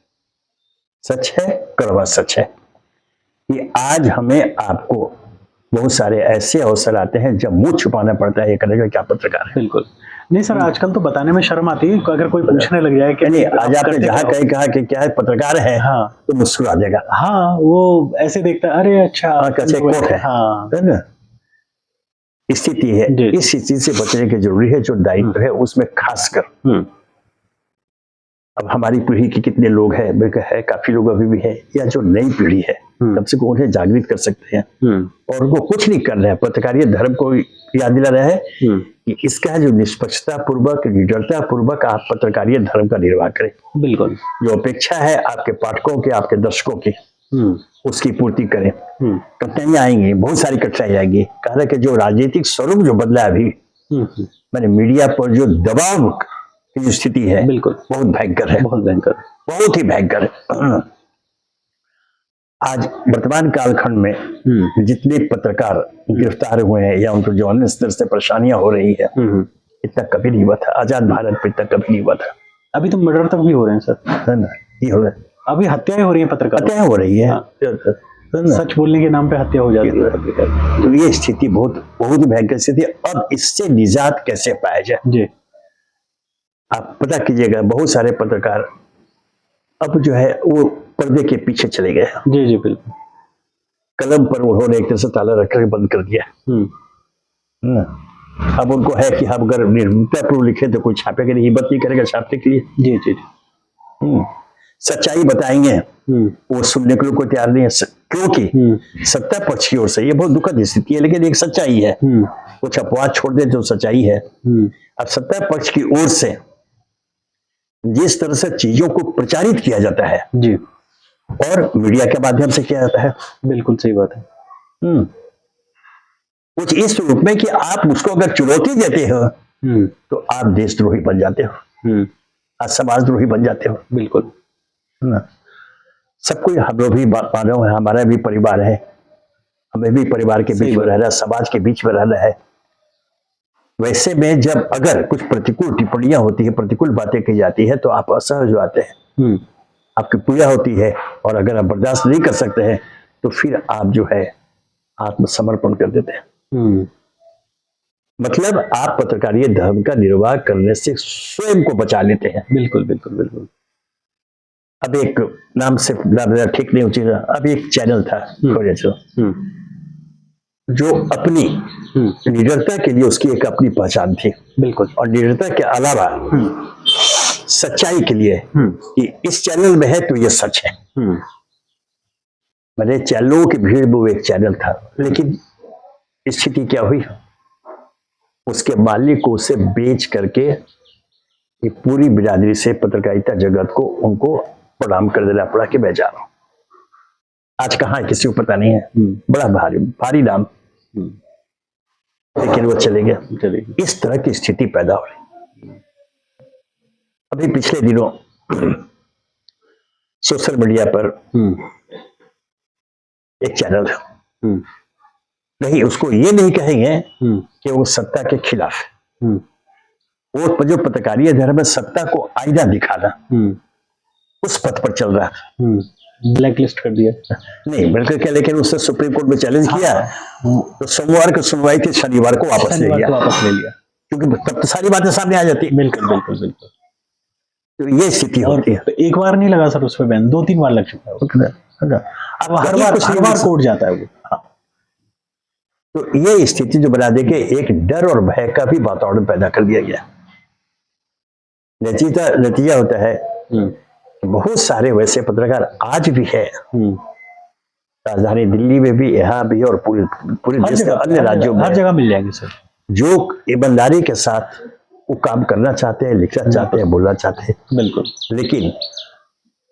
सच है, कड़वा सच है कि आज हमें आपको बहुत सारे ऐसे अवसर आते हैं जब मुंह छुपाना पड़ता है, ये करेगा क्या पत्रकार है। बिल्कुल नहीं सर, आजकल तो बताने में शर्म आती है, अगर कोई पूछने लग जाए कि नहीं, आज आपने जहाँ कहीं कहा कि क्या है पत्रकार है, हाँ, तो मुस्कुरा देगा। हाँ, वो ऐसे देखता है, अरे अच्छा कोट है, हाँ, है ना। स्थिति है, इस स्थिति से बचने की जरूरी है। जो दायित्व है उसमें खासकर अब हमारी पीढ़ी के कितने लोग हैं, बल्कि है काफी लोग अभी भी है, या जो नई पीढ़ी है कम से कम उन्हें जागृत कर सकते हैं। और वो कुछ नहीं कर रहे हैं, पत्रकारिता धर्म को याद दिला रहे हैं कि इसका जो निष्पक्षता पूर्वक, निडरता पूर्वक आप पत्रकारिता धर्म का निर्वाह करें। बिल्कुल। जो अपेक्षा है आपके पाठकों की, आपके दर्शकों की, उसकी पूर्ति करें। कठिनाइयां आएंगी, बहुत सारी कठिनाइयां आएंगी। कह रहे कि जो राजनीतिक स्वरूप जो बदला अभी, मैंने मीडिया पर जो दबाव की जो स्थिति है, बिल्कुल बहुत भयंकर है, बहुत भयंकर, बहुत ही भयंकर है। आज वर्तमान कालखंड में जितने पत्रकार गिरफ्तार हुए हैं या उनको जो अन्य स्तर से परेशानियां हो रही है, इतना कभी नहीं हुआ था आजाद भारत पे, इतना कभी नहीं हुआ था। अभी तो मर्डर तक भी हो रहे हैं सर, है ना, ये हो रहा है, अभी हत्याएं हो रही हैं, पत्रकार हत्याएं हो रही है। हाँ। सच बोलने के नाम पे हत्या हो जाती है। तो ये स्थिति बहुत बहुत ही भयंकर स्थिति है। अब इससे निजात कैसे पाया जाए, जी आप पता कीजिएगा। बहुत सारे पत्रकार अब जो है वो पर्दे के पीछे चले गए। जी जी बिल्कुल। कलम पर उन्होंने एक तरह से ताला रखकर बंद कर दिया। अब उनको है कि हम अगर निर्भीकता पूर्व लिखे तो कोई छापे के लिए हिम्मत नहीं करेगा छापने के लिए। जी जी जी। सच्चाई बताएंगे वो सुनने के लिए कोई तैयार नहीं है, क्योंकि सत्ता पक्ष की ओर से ये बहुत दुखद स्थिति है, लेकिन एक सच्चाई है। कुछ अपवाद छोड़ दे जो सच्चाई है। अब सत्ता पक्ष की ओर से जिस तरह से चीजों को प्रचारित किया जाता है जी, और मीडिया के माध्यम से किया जाता है, बिल्कुल सही बात है। कुछ इस रूप में कि आप उसको अगर चुनौती देते हो तो आप देशद्रोही बन जाते हो, आप समाजद्रोही बन जाते हो। बिल्कुल। सब कोई, हम लोग भी मानव है, हमारा भी परिवार है, हमें भी परिवार के बीच में रहना, समाज के बीच में रहना है। वैसे में जब अगर कुछ प्रतिकूल टिप्पणियां होती है, प्रतिकूल बातें की जाती है, तो आप असहज होते हैं, आपकी पीड़ा होती है, और अगर आप बर्दाश्त नहीं कर सकते हैं तो फिर आप जो है आत्मसमर्पण कर देते हैं। मतलब आप पत्रकारिता धर्म का निर्वाह करने से स्वयं को बचा लेते हैं। बिल्कुल बिल्कुल बिल्कुल। अब एक नाम से ठीक नहीं उचित, अब एक चैनल था जो अपनी निडरता के लिए, उसकी एक अपनी पहचान थी। बिल्कुल। और निडरता के अलावा सच्चाई के लिए कि इस चैनल में है तो ये सच है। मैंने चैनलों की भीड़ में वो एक चैनल था, लेकिन स्थिति क्या हुई, उसके मालिक को उसे बेच करके ये पूरी बिरादरी से, पत्रकारिता जगत को, उनको प्रणाम कर देना पड़ा कि मैं जा रहा हूं। आज कहाँ है किसी को पता नहीं है, बड़ा भारी नाम, लेकिन वो चले गए। इस तरह की स्थिति पैदा हो रही। अभी पिछले दिनों सोशल मीडिया पर एक चैनल है, नहीं उसको ये नहीं कहेंगे कि वो सत्ता के खिलाफ है, वो जो पत्रकारिता धर्म में सत्ता को आईना दिखाना, उस पथ पर चल रहा था। ब्लैक लिस्ट कर दिया नहीं, बल्कि क्या, लेकिन उसने सुप्रीम कोर्ट में चैलेंज किया, तो सोमवार को सुनवाई थी, शनिवार को वापस ले लिया, क्योंकि तब तो सारी बातें सामने आ जाती। बिल्कुल बिल्कुल बिल्कुल। तो ये स्थिति होती है। तो एक बार नहीं लगा सर उस पर बैन, 2-3 बार लग चुका है। अब हर बार कोर्ट जाता है वो। तो ये स्थिति जो बना दे के एक डर और भय का भी वातावरण पैदा कर दिया गया। नतीजा होता है बहुत सारे वैसे पत्रकार आज भी है, राजधानी दिल्ली में भी, यहाँ भी, और पूरे देश के अन्य राज्यों में, हर जगह मिल जाएंगे सर, जो ईमानदारी के साथ वो काम करना चाहते हैं, लिखना चाहते हैं, बोलना चाहते हैं। बिल्कुल। लेकिन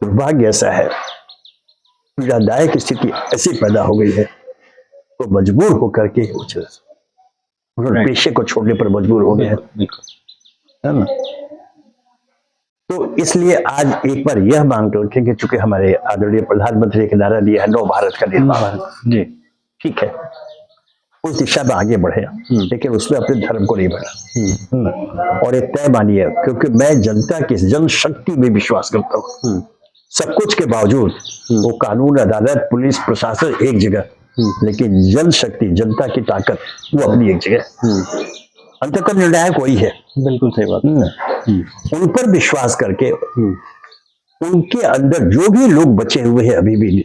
दुर्भाग्य ऐसा है, पीड़ादायक स्थिति ऐसी पैदा हो गई है, तो मजबूर होकर के उन्होंने पेशे को छोड़ने पर मजबूर हो गए हैं, है ना। तो इसलिए आज एक बार यह मांग रखें कि चूंकि हमारे आदरणीय प्रधानमंत्री के नारा दिया है, नव भारत का निर्माण, जी ठीक है, उस दिशा में आगे बढ़े, लेकिन उसमें अपने धर्म को नहीं बढ़ा। और एक तय मानिए, क्योंकि मैं जनता की जनशक्ति में विश्वास करता हूँ। सब कुछ के बावजूद वो कानून, अदालत, पुलिस, प्रशासन एक जगह, लेकिन जनशक्ति, जनता की ताकत वो अपनी एक जगह। अंततः निर्णायक वही है। बिल्कुल सही बात। उन पर विश्वास करके उनके अंदर जो भी लोग बचे हुए हैं अभी भी,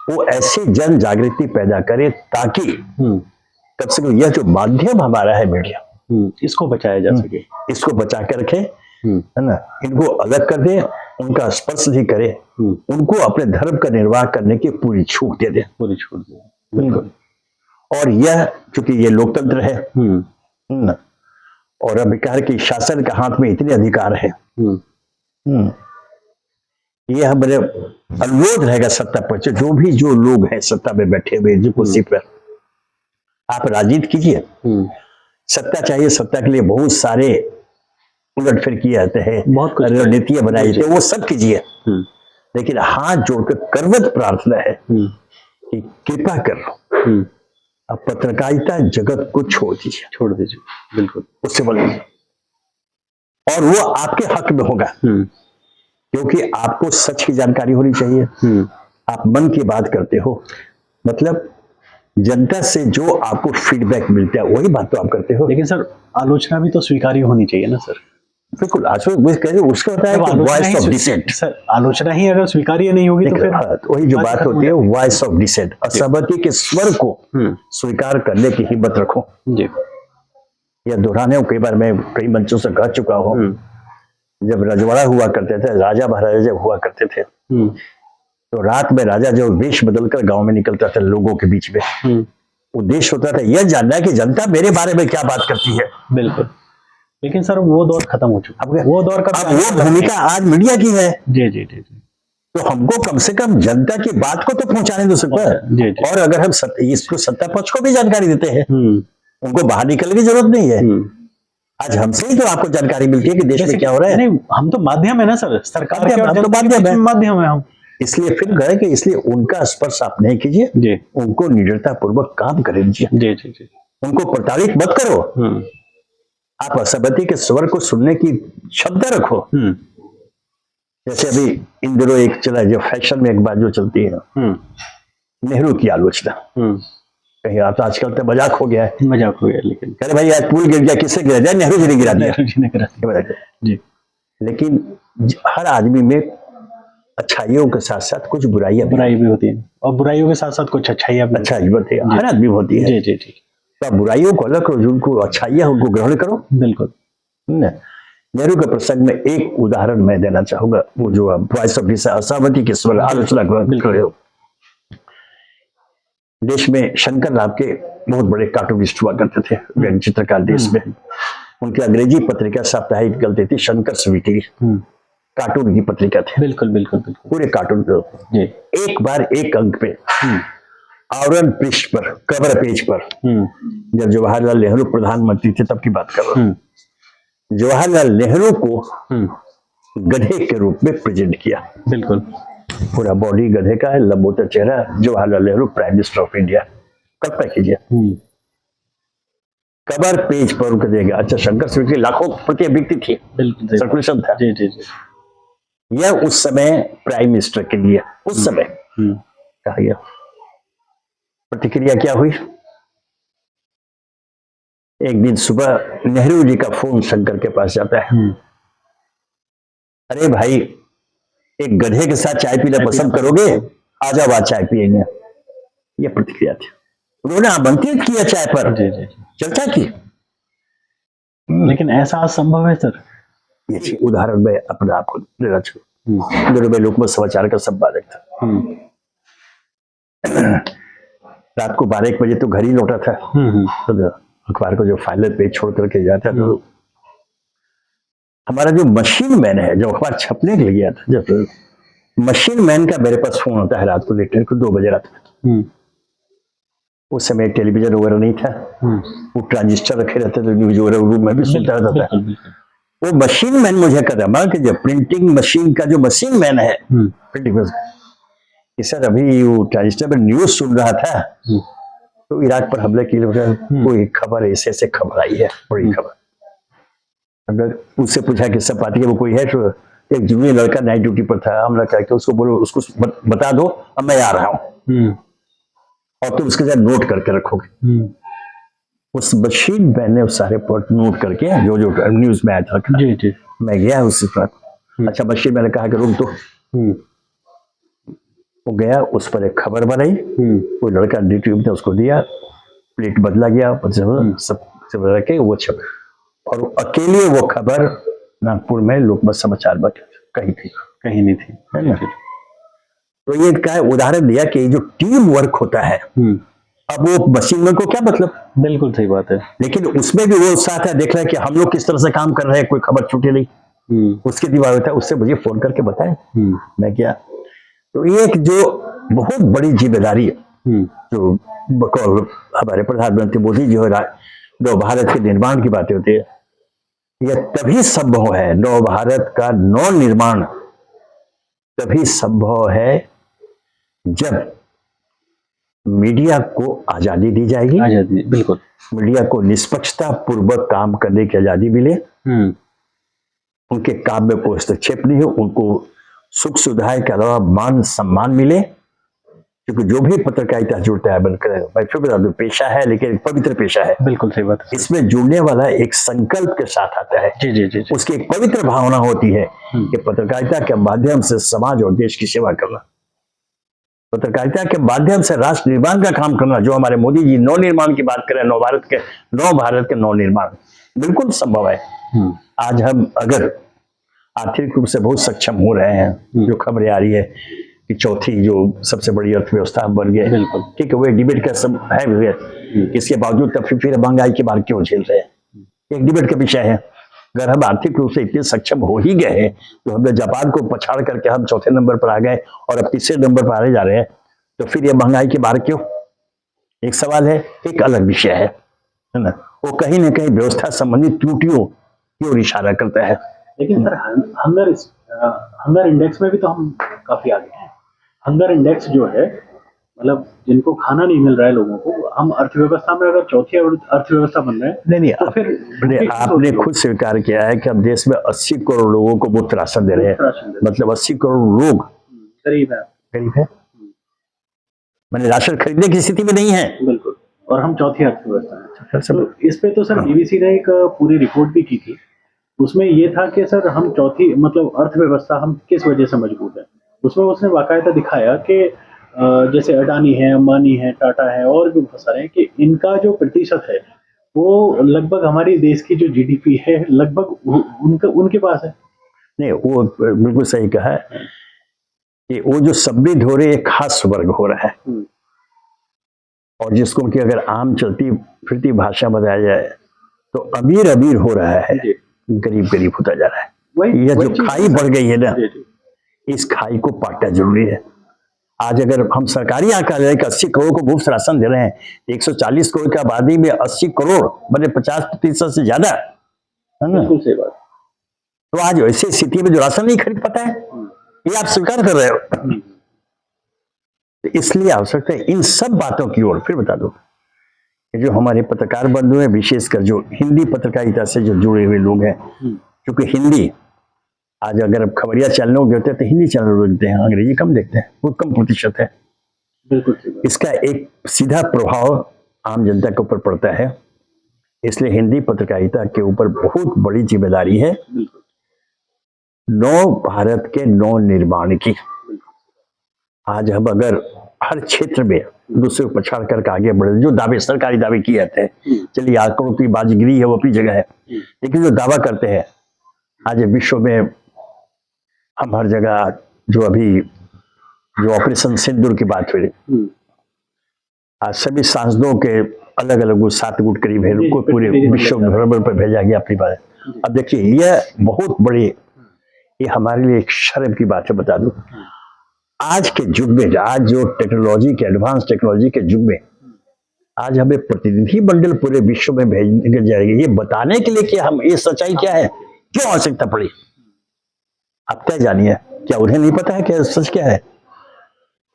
वो ऐसी जन जागृति पैदा करे ताकि कम से कम यह जो माध्यम हमारा है मीडिया, इसको बचाया जा सके, इसको बचा कर रखे, है ना, इनको अलग कर दे, उनका स्पर्श नहीं करे, उनको अपने धर्म का निर्वाह करने की पूरी छूट दे दे, पूरी छूट दे, बिल्कुल। और यह चूंकि ये लोकतंत्र है ना, और अभिकार की शासन के हाथ में इतने अधिकार है, यह बड़े अनुरोध रहेगा सत्ता पर, जो लोग हैं सत्ता में बैठे हुए जो कुर्सी पर, आप राजनीति कीजिए, सत्ता चाहिए, सत्ता के लिए बहुत सारे उलट फिर किए जाते हैं, बहुत कुछ रणनीतियां बनाई जाती है, वो सब कीजिए, लेकिन हाथ जोड़कर करवत प्रार्थना है कि कृपा कर अब पत्रकारिता जगत को छोड़ दीजिए, बिल्कुल, उससे बोलिए, और वो आपके हक में होगा, क्योंकि आपको सच की जानकारी होनी चाहिए, आप मन की बात करते हो, मतलब जनता से जो आपको फीडबैक मिलता है वही बात तो आप करते हो। लेकिन सर आलोचना भी तो स्वीकार्य होनी चाहिए ना सर। बिल्कुल, उसका होता है वॉइस ऑफ डिसेंट। सर आलोचना ही अगर स्वीकार्य नहीं होगी तो फिर तो वही जो बात होती है वॉइस ऑफ डिसेंट, असहमति के स्वर को स्वीकार करने की हिम्मत रखो जी। यह दोहराने कई बार मैं कई मंचों से कह चुका हूँ, जब रजवाड़ा हुआ करते थे, राजा महाराजा जब हुआ करते थे, तो रात में राजा जो वेश बदलकर गांव में निकलता था लोगों के बीच में, उद्देश्य होता था यह जानना कि जनता मेरे बारे में क्या बात करती है। बिल्कुल, लेकिन सर वो दौर खत्म हो चुका है, वो दौर का वो भूमिका आज मीडिया की है। जी जी जी जी। तो हमको कम से कम जनता की बात को तो पहुंचाने दो सकता है, और अगर हम इसको सत्ता पक्ष को भी जानकारी देते हैं, उनको बाहर निकलने की जरूरत नहीं है, आज हमसे ही तो आपको जानकारी मिलती है कि देश में क्या हो रहा है। नहीं, हम तो माध्यम है ना सर, सरकार के माध्यम है हम, इसलिए फिर गए कि इसलिए उनका स्पर्श आप नहीं कीजिए, उनको निडरता पूर्वक काम करे दीजिए, उनको प्रताड़ित मत करो, आप असहमति के स्वर को सुनने की क्षमता रखो। जैसे अभी इन दिनों एक चला जो फैशन में एक बात जो चलती है, नेहरू की आलोचना, कहीं आप तो आजकल तो मजाक हो गया है, लेकिन अरे भाई आज पुल गिर गया, किससे गिरा जाए, नेहरू जी ने गिरा दिया जी। लेकिन हर आदमी में अच्छाइयों के साथ साथ कुछ बुराई भी होती है, और बुराइयों के साथ साथ कुछ अच्छाइयां होती है, हर आदमी होती है। जी जी। तो बुराइयों को अलग करो, जिनको अच्छाइयां उनको ग्रहण करो। बिल्कुल। नेहरू के प्रसंग में एक उदाहरण मैं देना चाहूंगा, वो जो वॉइस ऑफ डिसेंट, असहमति के स्वर आलोचना कर हो। देश में शंकर लाभ के बहुत बड़े कार्टूनिस्ट हुआ करते थे, व्यंग्य चित्रकार देश में, उनकी अंग्रेजी पत्रिका साप्ताहिक निकलती थी, शंकर वीकली, कार्टून की पत्रिका थी। बिल्कुल बिल्कुल बिल्कुल, पूरे कार्टून पे एक बार एक अंक पे आवरण पृष्ठ पर, कवर पेज पर, जब जवाहरलाल नेहरू प्रधानमंत्री थे तब की बात कर रहा हूं, जवाहरलाल नेहरू को गधे के रूप में प्रेजेंट किया। बिल्कुल, पूरा बॉडी गधे का है, लंबोदर चेहरा, Jawaharlal Nehru prime minister of India, कल्पना कीजिए। कवर पेज पर उनको देगा। अच्छा, शंकर स्वीट की लाखों प्रति व्यक्ति थी, सर्कुलेशन था। जी जी जी। यह उस समय प्राइम मिनिस्टर के लिए उस समय कहा गया। प्रतिक्रिया क्या हुई? एक दिन सुबह नेहरू जी का फोन शंकर के पास जाता है, अरे भाई एक गधे के साथ चाय पीना पसंद करोगे? आ जाओ आज चाय पियेंगे। यह प्रतिक्रिया थी। उन्होंने आमंत्रित किया चाय पर, चर्चा की। लेकिन ऐसा असंभव है सर। ये उदाहरण में अपने आप को देना चाहूँ। मेरे में लोकमत समाचार का संपादक था। रात को 12-1 बजे तो घर ही लौटा था, तो अखबार को जो फाइनल पेज छोड़ करके जाता, तो हमारा जो मशीन मैन है, जो अखबार छपने के लिए गया था, जब मशीन मैन का मेरे पास फोन होता है रात को, लेट को 2 बजे रात में। उस समय टेलीविजन वगैरह नहीं था, वो ट्रांजिस्टर रखे रहते थे, न्यूज वगैरह रूम में भी सुनता रहता था। वो मशीन मैन मुझे कदम कि जब प्रिंटिंग मशीन का जो मशीन मैन है, प्रिंटिंग सर अभी वो ट्रांजिस्टर पर न्यूज सुन रहा था, तो इराक पर हमले की कोई खबर ऐसे ऐसे खबर आई है, बड़ी खबर। अगर उससे पूछा कि सब पार्टी का वो कोई है, तो एक जूनियर लड़का नाइट ड्यूटी पर था, हमला करके उसको बोलो, उसको बता दो अब मैं आ रहा हूँ, और तुम उसके साथ नोट करके रखोगे। उस मशीन मैन ने उस सारे पॉइंट नोट करके जो जो न्यूज में आया था, जी। मैं गया उस पर। अच्छा, मशीन मैंने कहा कि रुक दो, वो गया, उस पर एक खबर बनाई, वो लड़का ड्यूटी में उसको दिया, प्लेट बदला गया, सब रखे वो छप, और अकेले वो खबर नागपुर में लोकमत समाचार में कहीं थी, कहीं नहीं थी, है ना। तो ये क्या है, उदाहरण दिया कि जो टीम वर्क होता है, अब वो मशीन में को क्या मतलब, बिल्कुल सही बात है। लेकिन उसमें भी वो उत्साह था, देख रहा है कि हम लोग किस तरह से काम कर रहे हैं, कोई खबर छूटे नहीं। उसके दीवार होता है, उससे मुझे फोन करके बताए, मैं क्या। तो एक जो बहुत बड़ी जिम्मेदारी है, जो बकौल हमारे प्रधानमंत्री मोदी जी हो नव भारत के निर्माण की बातें होती है, यह तभी संभव है, नव भारत का नव निर्माण तभी संभव है जब मीडिया को आजादी दी जाएगी, आजादी, बिल्कुल। मीडिया को निष्पक्षता पूर्वक काम करने की आजादी मिले, उनके काम में कोई हस्तक्षेप नहीं हो, उनको सुख सुविधाएं के अलावा मान सम्मान मिले, क्योंकि जो भी पत्रकारिता जुड़ता है, बनकर मैं फिर बता दूं, पेशा है लेकिन एक पवित्र पेशा है। बिल्कुल सही बात है। इसमें जुड़ने वाला एक संकल्प के साथ आता है, जी जी जी, उसकी एक पवित्र भावना होती है कि पत्रकारिता के माध्यम से समाज और देश की सेवा करना, पत्रकारिता के माध्यम से राष्ट्र निर्माण का काम करना, जो हमारे मोदी जी नव निर्माण की बात करें, नव भारत के नव निर्माण बिल्कुल संभव है। आज हम अगर आर्थिक रूप से बहुत सक्षम हो रहे हैं, जो खबरें आ रही है कि चौथी जो सबसे बड़ी अर्थव्यवस्था बन गए, बिल्कुल ठीक है, वो डिबेट का सब है भी, इसके बावजूद तब फिर महंगाई की बात क्यों झेल रहे हैं, एक डिबेट का विषय है। अगर हम आर्थिक रूप से इतने सक्षम हो ही गए हैं, तो हमने जापान को पछाड़ करके हम चौथे नंबर पर आ गए और अब तीसरे नंबर पर आने जा रहे हैं, तो फिर ये महंगाई की बात क्यों, एक सवाल है, एक अलग विषय है ना। वो कहीं ना कहीं व्यवस्था संबंधी त्रुटियों की ओर इशारा करता है। लेकिन सर हंगर इंडेक्स में भी तो हम काफी आगे हैं। हंगर इंडेक्स जो है, मतलब जिनको खाना नहीं मिल रहा है लोगों को, हम अर्थव्यवस्था में अगर चौथी अर्थव्यवस्था बन रहे हैं, नहीं तो फिर आपने खुद स्वीकार किया है कि हम देश में 80 करोड़ लोगों को मुफ्त राशन दे रहे हैं, मतलब 80 करोड़ लोग गरीब है, मैंने राशन खरीदने की स्थिति में नहीं है। बिल्कुल, और हम चौथी अर्थव्यवस्था है। तो इस पे तो सर बीबीसी ने एक पूरी रिपोर्ट भी की थी, उसमें ये था कि सर हम चौथी मतलब अर्थव्यवस्था हम किस वजह से मजबूत है। उसमें उसने बाकायदा दिखाया कि जैसे अडानी है, अंबानी है, टाटा है और भी बहुत सारे हैं, कि इनका जो प्रतिशत है वो लगभग हमारे देश की जो जीडीपी है लगभग उनके पास है। नहीं, वो बिल्कुल सही कहा है कि वो जो समृद्ध हो रहे एक खास वर्ग हो रहा है, और जिसको उनकी अगर आम चलती फिरती भाषा बताया जाए तो अमीर अमीर हो रहा है, गरीब गरीब होता जा रहा है। यह जो खाई बढ़ गई है ना, इस खाई को पाटना जरूरी है। आज अगर हम सरकारी आंकड़ा ले 80 करोड़ को मुफ्त राशन दे रहे हैं, 140 करोड़ की आबादी में 80 करोड़ मतलब 50% से ज्यादा है ना। बिल्कुल सही बात। तो आज ऐसी स्थिति में जो राशन नहीं खरीद पाता है, ये आप स्वीकार कर रहे हो। तो इसलिए आवश्यकता है इन सब बातों की ओर। फिर बता दो, जो हमारे पत्रकार बंधु हैं, विशेषकर जो हिंदी पत्रकारिता से जो जुड़े हुए लोग हैं, क्योंकि हिंदी आज अगर खबरिया चैनलों के होते हैं तो हिंदी चैनल देखते हैं, अंग्रेजी कम देखते हैं, बहुत कम प्रतिशत है। बिल्कुल, इसका एक सीधा प्रभाव आम जनता के ऊपर पड़ता है, इसलिए हिंदी पत्रकारिता के ऊपर बहुत बड़ी जिम्मेदारी है नव भारत के नव निर्माण की। आज हम अगर हर क्षेत्र में दूसरे को पछाड़ करके आगे बढ़े, जो दावे सरकारी दावे किए जाते हैं, चलिए आंकड़ों की बाजीगिरी है वो अपनी जगह है, लेकिन जो दावा करते हैं आज विश्व में, हम हर जगह जो अभी जो ऑपरेशन सिंदूर की बात हुई, आज सभी सांसदों के अलग अलग 7 गुट करीब है, उनको पूरे विश्व भ्रमण पर भेजा गया अपनी बात। अब देखिए यह बहुत बड़ी, ये हमारे लिए एक शर्म की बात है। बता दूं, आज के युग में, आज जो टेक्नोलॉजी के एडवांस टेक्नोलॉजी के युग में, आज हमें प्रतिनिधि मंडल पूरे विश्व में भेजने जाएगी, ये बताने के लिए कि हम ये सच्चाई क्या है, क्यों आवश्यकता पड़ी। आप क्या जानिए, क्या उन्हें नहीं पता है कि सच क्या है?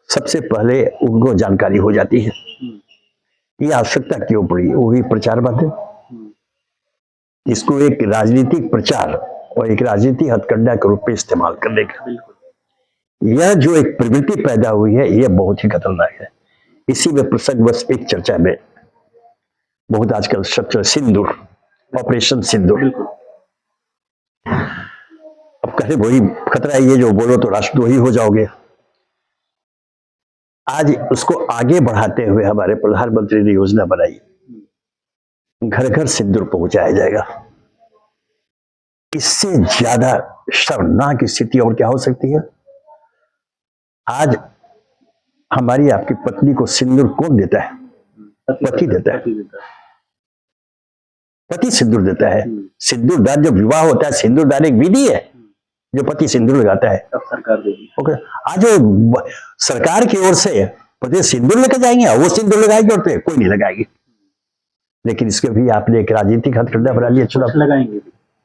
सबसे पहले उनको जानकारी हो जाती है, ये आवश्यकता क्यों पड़ी, वही प्रचार बात है। इसको एक राजनीतिक प्रचार और एक राजनीतिक हथकंडा के रूप में इस्तेमाल करने का, यह जो एक प्रवृत्ति पैदा हुई है, यह बहुत ही खतरनाक है। इसी में प्रसंग बस एक चर्चा में बहुत आजकल शब्द सिंदूर, ऑपरेशन सिंदूर, अब कहे वही खतरा है, ये जो बोलो तो राष्ट्रद्रोही हो जाओगे। आज उसको आगे बढ़ाते हुए हमारे प्रधानमंत्री ने योजना बनाई, घर घर सिंदूर पहुंचाया जाएगा। इससे ज्यादा शर्मनाक स्थिति और क्या हो सकती है? आज हमारी आपकी पत्नी को सिंदूर कौन देता है? पति देता है। पति सिंदूर देता है। सिंदूरदान जब विवाह होता है, सिंदूरदान एक विधि है जो पति सिंदूर लगाता है। अब सरकार देगी। ओके, आज सरकार की ओर से पति सिंदूर लेकर जाएंगे, वो सिंदूर लगाएगी और कोई नहीं लगाएगी। लेकिन इसके भी आपने एक राजनीतिक हथकंडा बना लिया। चुनाव लगाएंगे,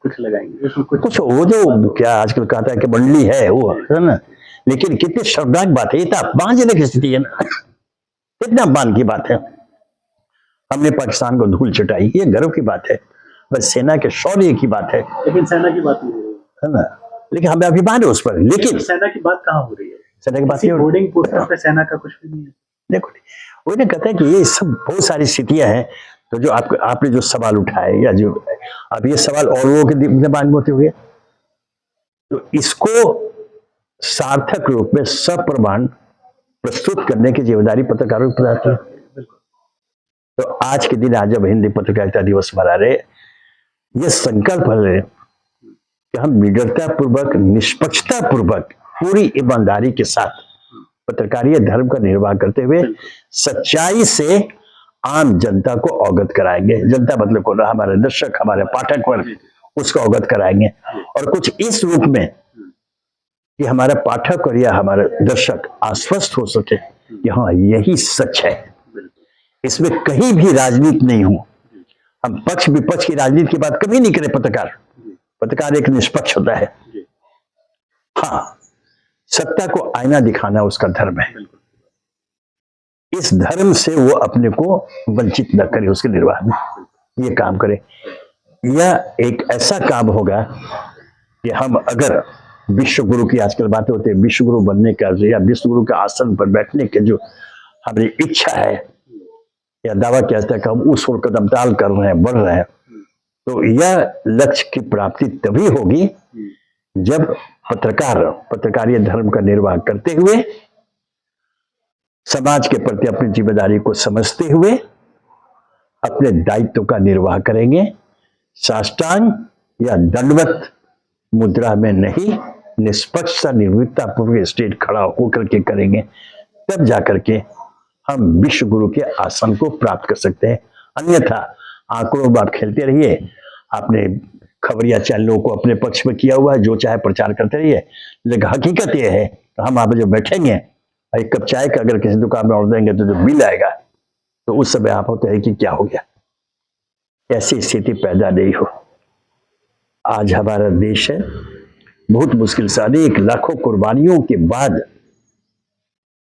कुछ लगाएंगे, कुछ वो जो क्या आजकल कहता है कि मंडली है वो, है ना। लेकिन कितनी शर्मनाक बात है, ये तो अपमानजनक स्थिति है ना, कितना अपमान की बात है। हमने पाकिस्तान को धूल चटाई, ये गर्व की बात है, बस सेना के शौर्य की बात है। लेकिन सेना की बात नहीं हो रही है ना, लेकिन हमें अभिमान है उस पर। लेकिन सेना की बात कहाँ हो रही है? सेना की बात बोर्डिंग पोस्टर पे सेना का कुछ भी नहीं है। देखो, वो ने कहता है कि ये सब बहुत सारी स्थितियां हैं। तो जो आपने जो सवाल उठाए, या जो अब ये सवाल और लोगों के दिमाग में होते हुए, तो इसको सार्थक रूप में सप्रमाण प्रस्तुत करने की जिम्मेदारी पत्रकारों की आती है। तो आज के दिन, आज जब हिंदी पत्रकारिता दिवस मना रहे, ये संकल्प है कि हम निडरता पूर्वक, निष्पक्षता पूर्वक, पूरी ईमानदारी के साथ पत्रकारीय धर्म का निर्वाह करते हुए सच्चाई से आम जनता को अवगत कराएंगे। जनता मतलब कौन? हमारे दर्शक, हमारे पाठक वर्ग, उसको अवगत कराएंगे। और कुछ इस रूप में कि हमारा पाठक और या हमारे दर्शक आश्वस्त हो सके कि हाँ, यही सच है, इसमें कहीं भी राजनीति नहीं हो। हम पक्ष विपक्ष की राजनीति की बात कभी नहीं करें। पत्रकार एक निष्पक्ष होता है। हाँ, सत्ता को आईना दिखाना उसका धर्म है। इस धर्म से वो अपने को वंचित न करे, उसके निर्वाह में ये काम करे। यह एक ऐसा काम होगा कि हम अगर विश्व गुरु की आजकल बातें होती है, विश्व गुरु बनने का या विश्व गुरु के आसन पर बैठने के जो हमारी इच्छा है या दावा किया जाता है कि हम उस ओर कदम ताल कर रहे हैं, बढ़ रहे हैं, तो यह लक्ष्य की प्राप्ति तभी होगी जब पत्रकारीय धर्म का निर्वाह करते हुए, समाज के प्रति अपनी जिम्मेदारी को समझते हुए अपने दायित्व का निर्वाह करेंगे। साष्टांग या दंडवत मुद्रा में नहीं, निष्पक्षता, निर्भीकता पूर्वक स्टेट खड़ा होकर के करेंगे, तब जाकर के हम विश्व गुरु के आसन को प्राप्त कर सकते हैं। अन्यथा आंकड़ों में आप खेलते रहिए, आपने खबरिया चैनलों को अपने पक्ष में किया हुआ है, जो चाहे प्रचार करते रहिए। लेकिन हकीकत यह है कि हम आप जो बैठेंगे, एक कप चाय का अगर किसी दुकान में ऑर्डर देंगे तो जो बिल आएगा, तो उस समय आप होते हैं कि क्या हो गया। ऐसी स्थिति पैदा नहीं हो। आज हमारा देश है, बहुत मुश्किल से अनेक लाखों कुर्बानियों के बाद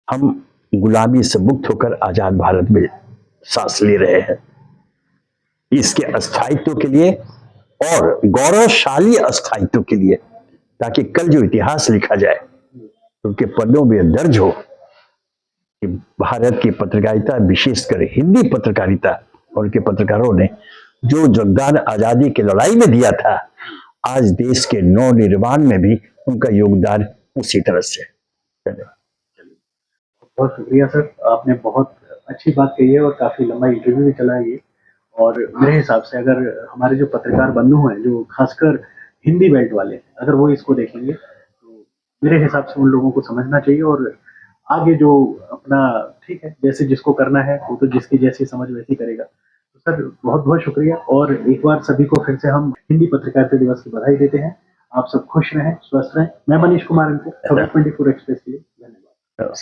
हम गुलामी से मुक्त होकर आजाद भारत में सांस ले रहे हैं। इसके अस्थायित्व के लिए और गौरवशाली अस्थायित्व के लिए, ताकि कल जो इतिहास लिखा जाए उनके पन्नों में दर्ज हो कि भारत की पत्रकारिता, विशेषकर हिंदी पत्रकारिता और उनके पत्रकारों ने जो योगदान आजादी की लड़ाई में दिया था, आज देश के नवनिर्माण में भी उनका योगदान उसी तरह से। बहुत शुक्रिया सर, आपने बहुत अच्छी बात कही है और काफी लंबा इंटरव्यू भी चला है ये। और मेरे हिसाब से अगर हमारे जो पत्रकार बंधु हैं, जो खासकर हिंदी बेल्ट वाले, अगर वो इसको देखेंगे तो मेरे हिसाब से उन लोगों को समझना चाहिए और आगे जो अपना, ठीक है, जैसे जिसको करना है वो तो जिसकी जैसी समझ वैसी करेगा। तो सर बहुत बहुत शुक्रिया, और एक बार सभी को फिर से हम हिंदी पत्रकारिता दिवस की बधाई देते हैं। आप सब खुश रहें, स्वस्थ रहें। मैं मनीष कुमार, इनको 24 एक्सप्रेस के लिए धन्यवाद।